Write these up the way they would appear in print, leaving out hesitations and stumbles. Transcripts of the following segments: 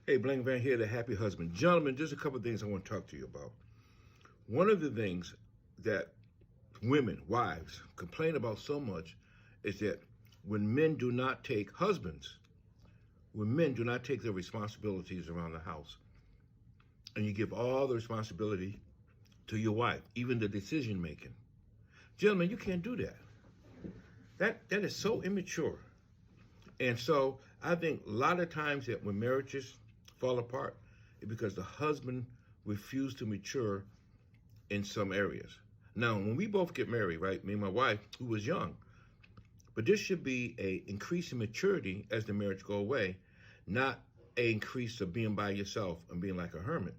Hey, Blank Van here, the happy husband. Gentlemen, there's a couple of things I want to talk to you about. One of the things that women, wives, complain about so much is that when men do not take, husbands, when men do not take their responsibilities around the house, and you give all the responsibility to your wife, even the decision making. Gentlemen, you can't do that. That is so immature. And so I think a lot of times that when marriages fall apart, it's because the husband refused to mature in some areas. Now, when we both get married, right, me and my wife, who was young, but this should be a increase in maturity as the marriage go away, not a increase of being by yourself and being like a hermit.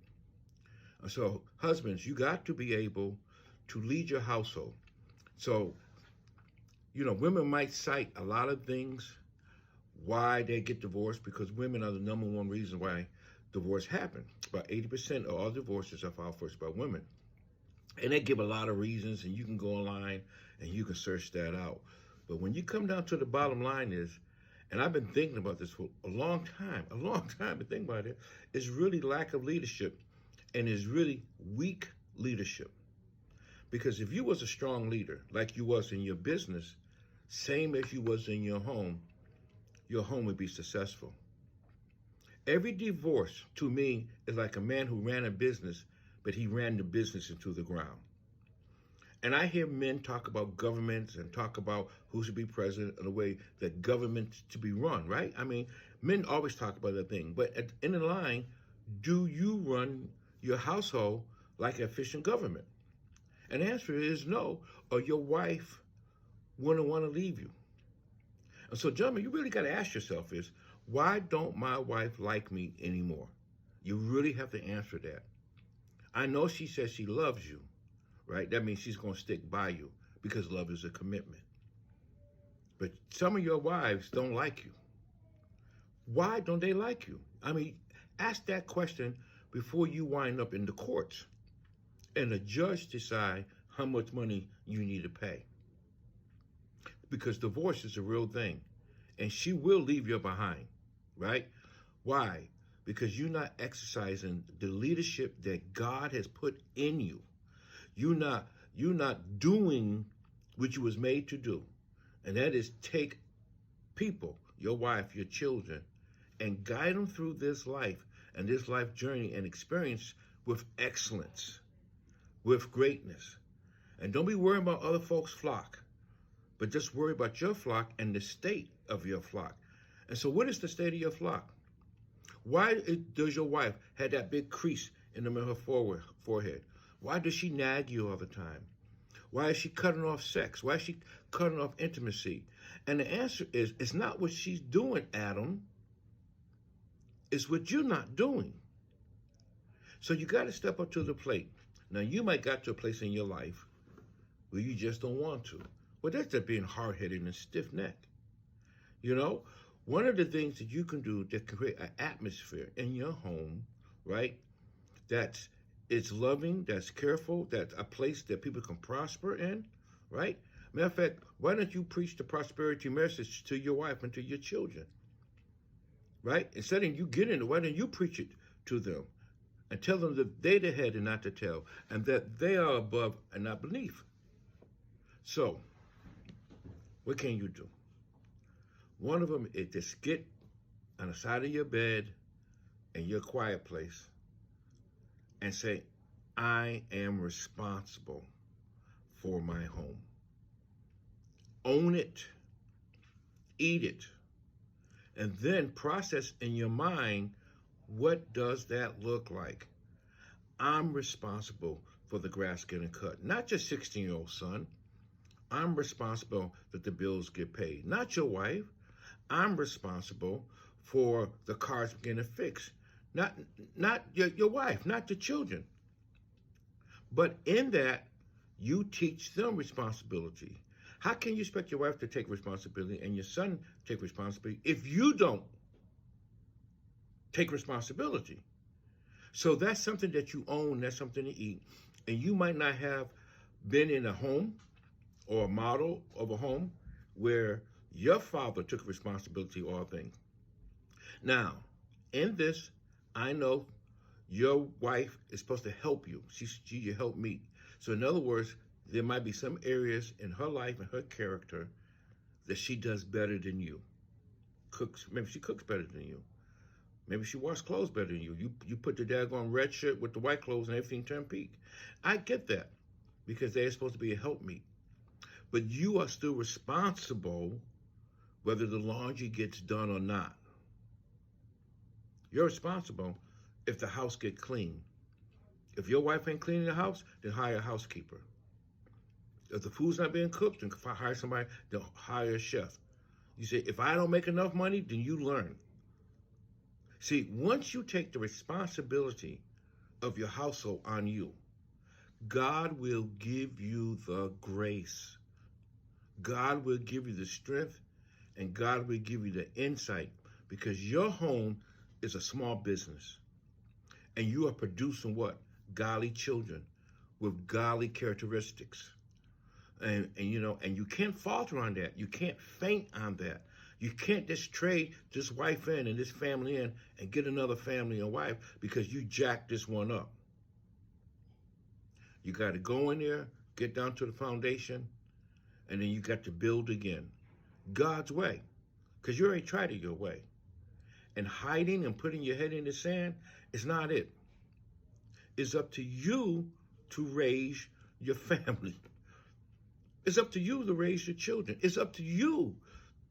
So husbands, you got to be able to lead your household. So, women might cite a lot of things why they get divorced, because women are the number one reason why divorce happens. About 80% of all divorces are filed first by women. And they give a lot of reasons, and you can go online and you can search that out. But when you come down to the bottom line is, and I've been thinking about this for a long time to think about it, is really lack of leadership, and is really weak leadership. Because if you was a strong leader, like you was in your business, same as you was in your home would be successful. Every divorce, to me, is like a man who ran a business, but he ran the business into the ground. And I hear men talk about governments and talk about who should be president and the way that government to be run, right? I mean, men always talk about that thing. But at the end of the line, do you run your household like an efficient government? And the answer is no, or your wife wouldn't want to leave you. And so, gentlemen, you really got to ask yourself is, why don't my wife like me anymore? You really have to answer that. I know she says she loves you, right? That means she's going to stick by you because love is a commitment. But some of your wives don't like you. Why don't they like you? I mean, ask that question before you wind up in the courts and the judge decide how much money you need to pay. Because divorce is a real thing, and she will leave you behind, right? Why? Because you're not exercising the leadership that God has put in you. You're not doing what you was made to do, and that is take people, your wife, your children, and guide them through this life and this life journey and experience with excellence, with greatness. And don't be worried about other folks' flock, but just worry about your flock and the state of your flock. And so what is the state of your flock? Why does your wife have that big crease in the middle of her forehead? Why does she nag you all the time? Why is she cutting off sex? Why is she cutting off intimacy? And the answer is, it's not what she's doing, Adam. It's what you're not doing. So you got to step up to the plate. Now, you might got to a place in your life where you just don't want to. Well, that's just being hard-headed and stiff-necked. One of the things that you can do to create an atmosphere in your home, right, it's loving, that's careful, that's a place that people can prosper in, right? Matter of fact, why don't you preach the prosperity message to your wife and to your children, right? Instead of you getting it, why don't you preach it to them and tell them that they're the head and not the tail, and that they are above and not beneath. So, what can you do? One of them is just get on the side of your bed in your quiet place and say, I am responsible for my home. Own it, eat it, and then process in your mind, what does that look like? I'm responsible for the grass getting cut, not your 16-year-old son. I'm responsible that the bills get paid, not your wife. I'm responsible for the cars getting fixed, not your wife, not your children. But in that, you teach them responsibility. How can you expect your wife to take responsibility and your son take responsibility if you don't take responsibility? So that's something that you own, that's something to eat. And you might not have been in a home or a model of a home where your father took responsibility for all things. Now, in this, I know your wife is supposed to help you. She's your help me. So in other words, there might be some areas in her life and her character that she does better than you. Cooks, maybe she cooks better than you. Maybe she washes clothes better than you. You put the daggone red shirt with the white clothes and everything turned pink. I get that because they're supposed to be a helpmeet. But you are still responsible whether the laundry gets done or not. You're responsible if the house gets clean. If your wife ain't cleaning the house, then hire a housekeeper. If the food's not being cooked, then hire somebody, then hire a chef. You say, if I don't make enough money, then you learn. See, once you take the responsibility of your household on you, God will give you the grace. God will give you the strength, and God will give you the insight, because your home is a small business. And you are producing what? Godly children with godly characteristics. And you can't falter on that. You can't faint on that. You can't just trade this wife in and this family in and get another family and wife because you jacked this one up. You got to go in there, get down to the foundation, and then you got to build again. God's way, because you already tried it your way. And hiding and putting your head in the sand is not it. It's up to you to raise your family. It's up to you to raise your children. It's up to you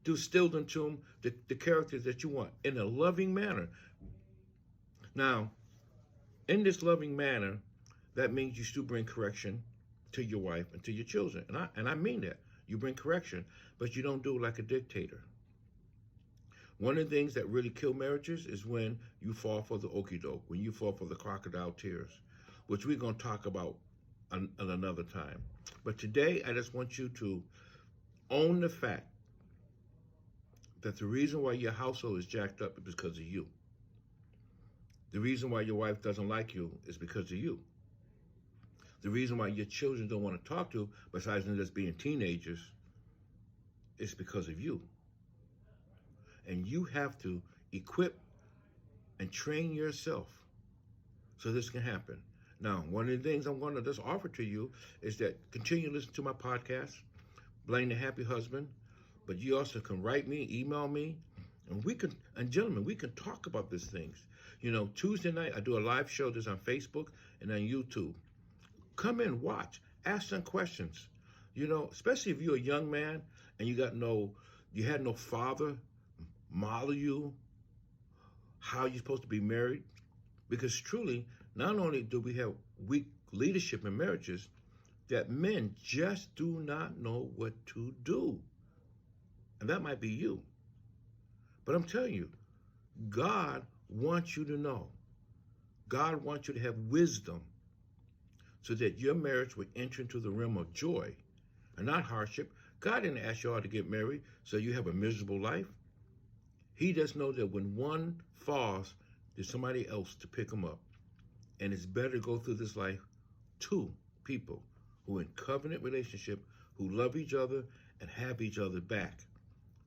to instill into them the characters that you want in a loving manner. Now, in this loving manner, that means you still bring correction to your wife and to your children. And I mean that. You bring correction, but you don't do it like a dictator. One of the things that really kill marriages is when you fall for the okie doke, when you fall for the crocodile tears, which we're going to talk about on another time. But today, I just want you to own the fact that the reason why your household is jacked up is because of you. The reason why your wife doesn't like you is because of you. The reason why your children don't want to talk to, besides them just being teenagers, is because of you. And you have to equip and train yourself so this can happen. Now, one of the things I'm going to just offer to you is that continue to listen to my podcast, Blaine the Happy Husband, but you also can write me, email me, and gentlemen, we can talk about these things. Tuesday night, I do a live show that's on Facebook and on YouTube. Come in, watch, ask some questions. Especially if you're a young man and you had no father model you how you're supposed to be married. Because truly, not only do we have weak leadership in marriages, that men just do not know what to do. And that might be you. But I'm telling you, God wants you to know. God wants you to have wisdom so that your marriage would enter into the realm of joy and not hardship. God didn't ask you all to get married so you have a miserable life. He does know that when one falls, there's somebody else to pick them up. And it's better to go through this life two people who are in covenant relationship, who love each other and have each other back,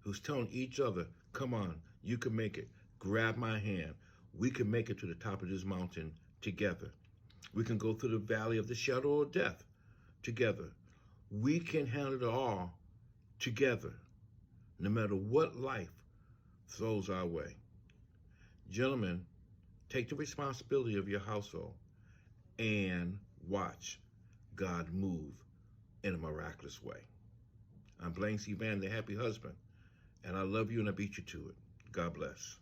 who's telling each other, come on, you can make it. Grab my hand. We can make it to the top of this mountain together. We can go through the valley of the shadow of death together. We can handle it all together, no matter what life throws our way. Gentlemen, take the responsibility of your household and watch God move in a miraculous way. I'm Blaine C. Van, the Happy Husband, and I love you and I beat you to it. God bless.